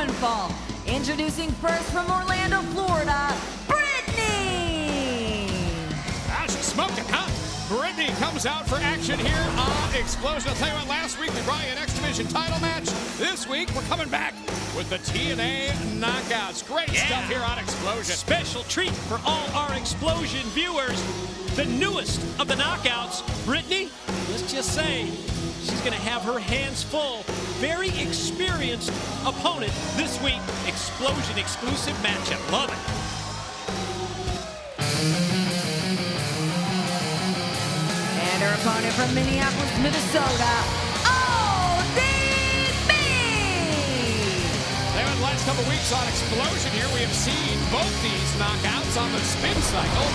fall. Introducing first from Orlando, Florida, Brittany! Ah, she smoked it, huh? Brittany comes out for action here on Xplosion. I'll tell you what, last week we brought you an X-Division title match. This week we're coming back with the TNA Knockouts. Great stuff here on Xplosion. Special treat for all our Xplosion viewers. The newest of the Knockouts, Brittany, let's just say, she's going to have her hands full. Very experienced opponent this week. Xplosion exclusive matchup. Love it. And her opponent from Minneapolis, Minnesota, ODB! The last couple weeks on Xplosion here, we have seen both these knockouts on the spin cycle.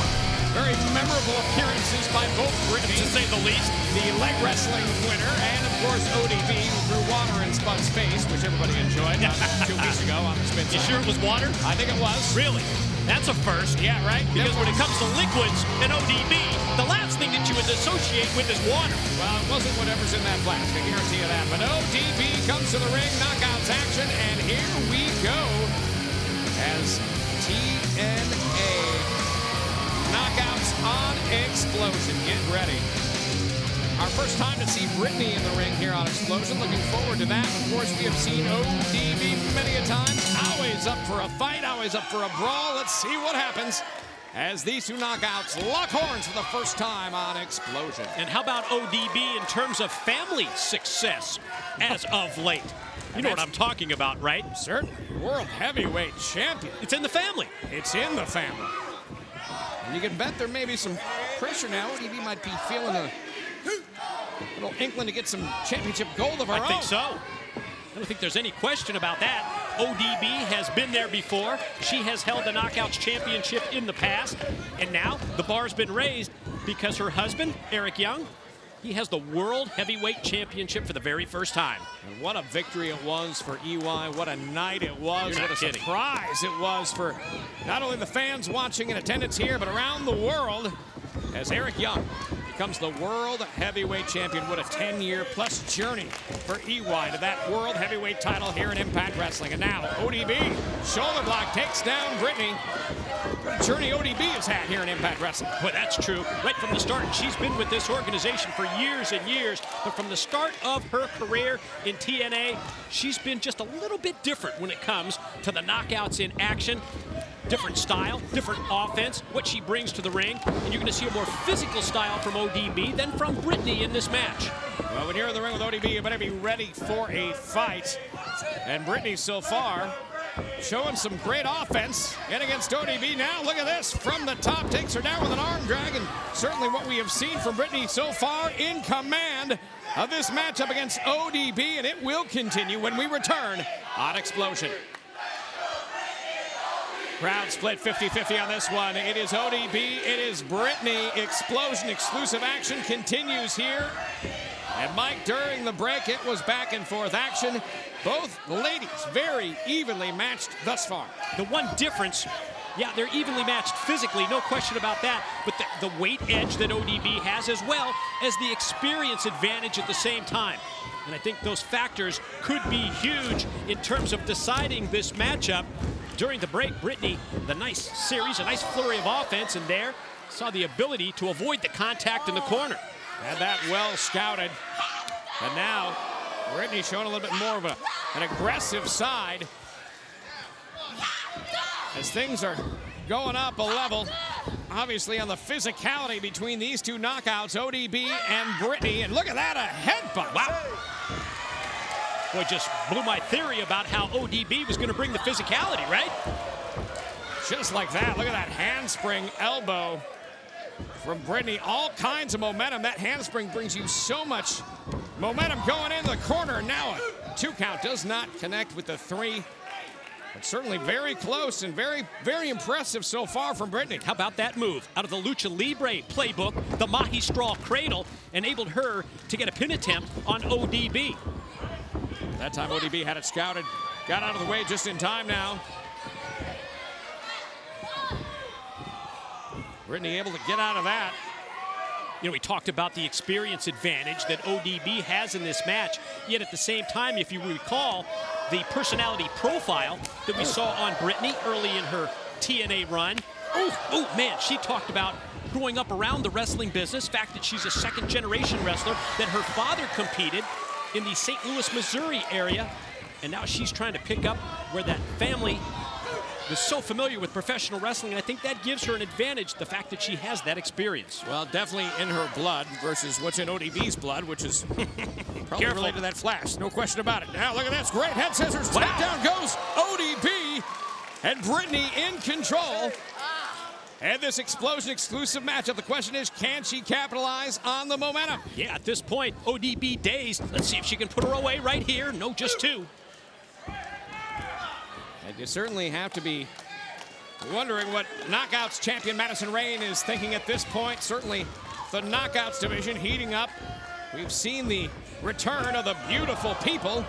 Very memorable appearances by both Brittany, to say the least. The leg wrestling winner, and of course ODB, who threw water in Spud's face, which everybody enjoyed 2 weeks ago on the spin cycle. You sure it was water? I think it was. Really? That's a first. Yeah, right? Because when it comes to liquids and ODB, the last thing that you would associate with is water. Well, it wasn't whatever's in that flask, I guarantee you that. But ODB comes to the ring, knockouts action, and here we go as TNA knockouts on Xplosion. Get ready. Our first time to see Brittany in the ring here on Xplosion. Looking forward to that. Of course, we have seen ODB many a time. Always up for a fight, always up for a brawl. Let's see what happens as these two knockouts lock horns for the first time on Xplosion. And how about ODB in terms of family success as of late? You know what I'm talking about, right? Certainly. World Heavyweight Champion. It's in the family. It's in the family. And you can bet there may be some pressure now. ODB might be feeling a little inkling to get some championship gold of her own. I think so. I don't think there's any question about that. ODB has been there before. She has held the Knockouts Championship in the past. And now the bar's been raised because her husband, Eric Young, he has the World Heavyweight Championship for the very first time. And what a victory it was for EY. What a night it was. What a surprise it was for not only the fans watching in attendance here, but around the world as Eric Young becomes the World Heavyweight Champion. What a 10-year-plus journey for EY to that World Heavyweight title here in Impact Wrestling. And now ODB, shoulder block, takes down Brittany. What a journey ODB has had here in Impact Wrestling. Well, that's true. Right from the start, she's been with this organization for years and years. But from the start of her career in TNA, she's been just a little bit different when it comes to the knockouts in action. Different style, different offense, what she brings to the ring. And you're going to see a more physical style from ODB than from Brittany in this match. Well, when you're in the ring with ODB, you better be ready for a fight. And Brittany so far showing some great offense. And against ODB now, look at this. From the top, takes her down with an arm drag. And certainly what we have seen from Brittany so far in command of this matchup against ODB. And it will continue when we return on Xplosion. Crowd split 50-50 on this one. It is ODB, it is Brittany. Xplosion exclusive action continues here. And Mike, during the break, it was back and forth action. Both ladies very evenly matched thus far. The one difference, yeah, they're evenly matched physically, no question about that, but the weight edge that ODB has, as well as the experience advantage at the same time. And I think those factors could be huge in terms of deciding this matchup. During the break, Brittany, the nice series, a nice flurry of offense, and there saw the ability to avoid the contact in the corner. And that well scouted. And now Brittany showing a little bit more of an aggressive side as things are going up a level. Obviously on the physicality between these two knockouts, ODB and Brittany. And look at that, a headbutt. Wow. Boy, just blew my theory about how ODB was going to bring the physicality, right? Just like that. Look at that handspring elbow from Brittany. All kinds of momentum. That handspring brings you so much momentum going in the corner. Now a 2 count does not connect with the 3. But certainly very close and very, very impressive so far from Brittany. How about that move? Out of the Lucha Libre playbook, the Mahi Straw Cradle enabled her to get a pin attempt on ODB. That time ODB had it scouted. Got out of the way just in time now. Brittany able to get out of that. You know, we talked about the experience advantage that ODB has in this match, yet at the same time, if you recall, the personality profile that we saw on Brittany early in her TNA run. Oh, man, she talked about growing up around the wrestling business, fact that she's a second-generation wrestler, that her father competed in the St. Louis, Missouri area, and now she's trying to pick up where that family was so familiar with professional wrestling, and I think that gives her an advantage, the fact that she has that experience. Well, definitely in her blood versus what's in ODB's blood, which is probably related to that flash. No question about it. Now, look at this. Great head scissors. Wow. Down goes ODB, and Brittany in control. And this Xplosion exclusive matchup. The question is, can she capitalize on the momentum? Yeah, at this point, ODB dazed. Let's see if she can put her away right here. No, just two. And you certainly have to be wondering what Knockouts champion Madison Rayne is thinking at this point. Certainly the Knockouts division heating up. We've seen the return of the beautiful people.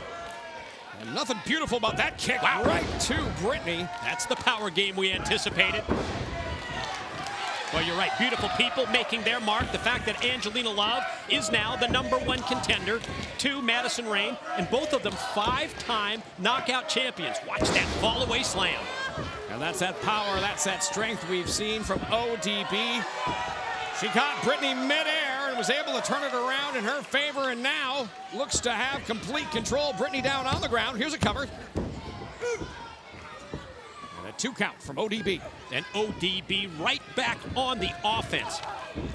And nothing beautiful about that kick. Wow. Right to Brittany. That's the power game we anticipated. Well, you're right. Beautiful people making their mark. The fact that Angelina Love is now the #1 contender to Madison Rayne, and both of them 5-time knockout champions. Watch that fall-away slam. And that's that power, that's that strength we've seen from ODB. She caught Brittany midair and was able to turn it around in her favor, and now looks to have complete control. Brittany down on the ground. Here's a cover. And a 2 count from ODB. And ODB right back on the offense.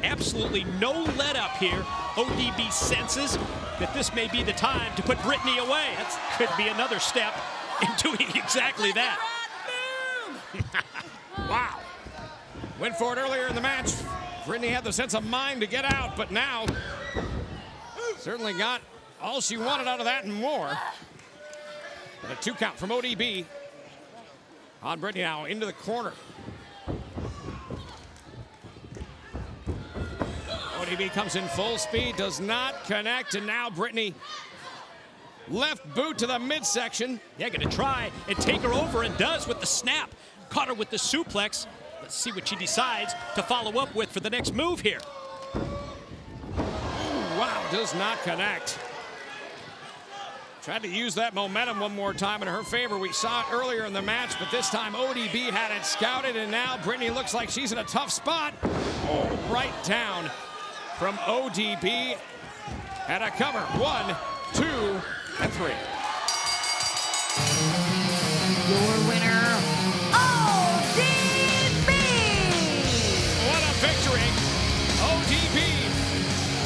Absolutely no let up here. ODB senses that this may be the time to put Brittany away. That could be another step in doing exactly that. Wow. Went for it earlier in the match. Brittany had the sense of mind to get out, but now certainly got all she wanted out of that and more. And a 2 count from ODB. On Brittany now, into the corner. ODB comes in full speed, does not connect, and now Brittany left boot to the midsection. Yeah, gonna try and take her over, and does with the snap. Caught her with the suplex. Let's see what she decides to follow up with for the next move here. Ooh, wow, does not connect. Tried to use that momentum one more time in her favor. We saw it earlier in the match, but this time ODB had it scouted, and now Brittany looks like she's in a tough spot. Oh, right down from ODB. And a cover. 1, 2, and 3. Your winner, ODB! What a victory. ODB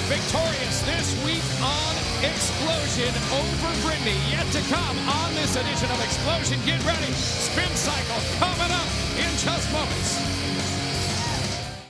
victorious this week on Xplosion over Brittany. Yet to come on this edition of Xplosion. Get ready. Spin cycle.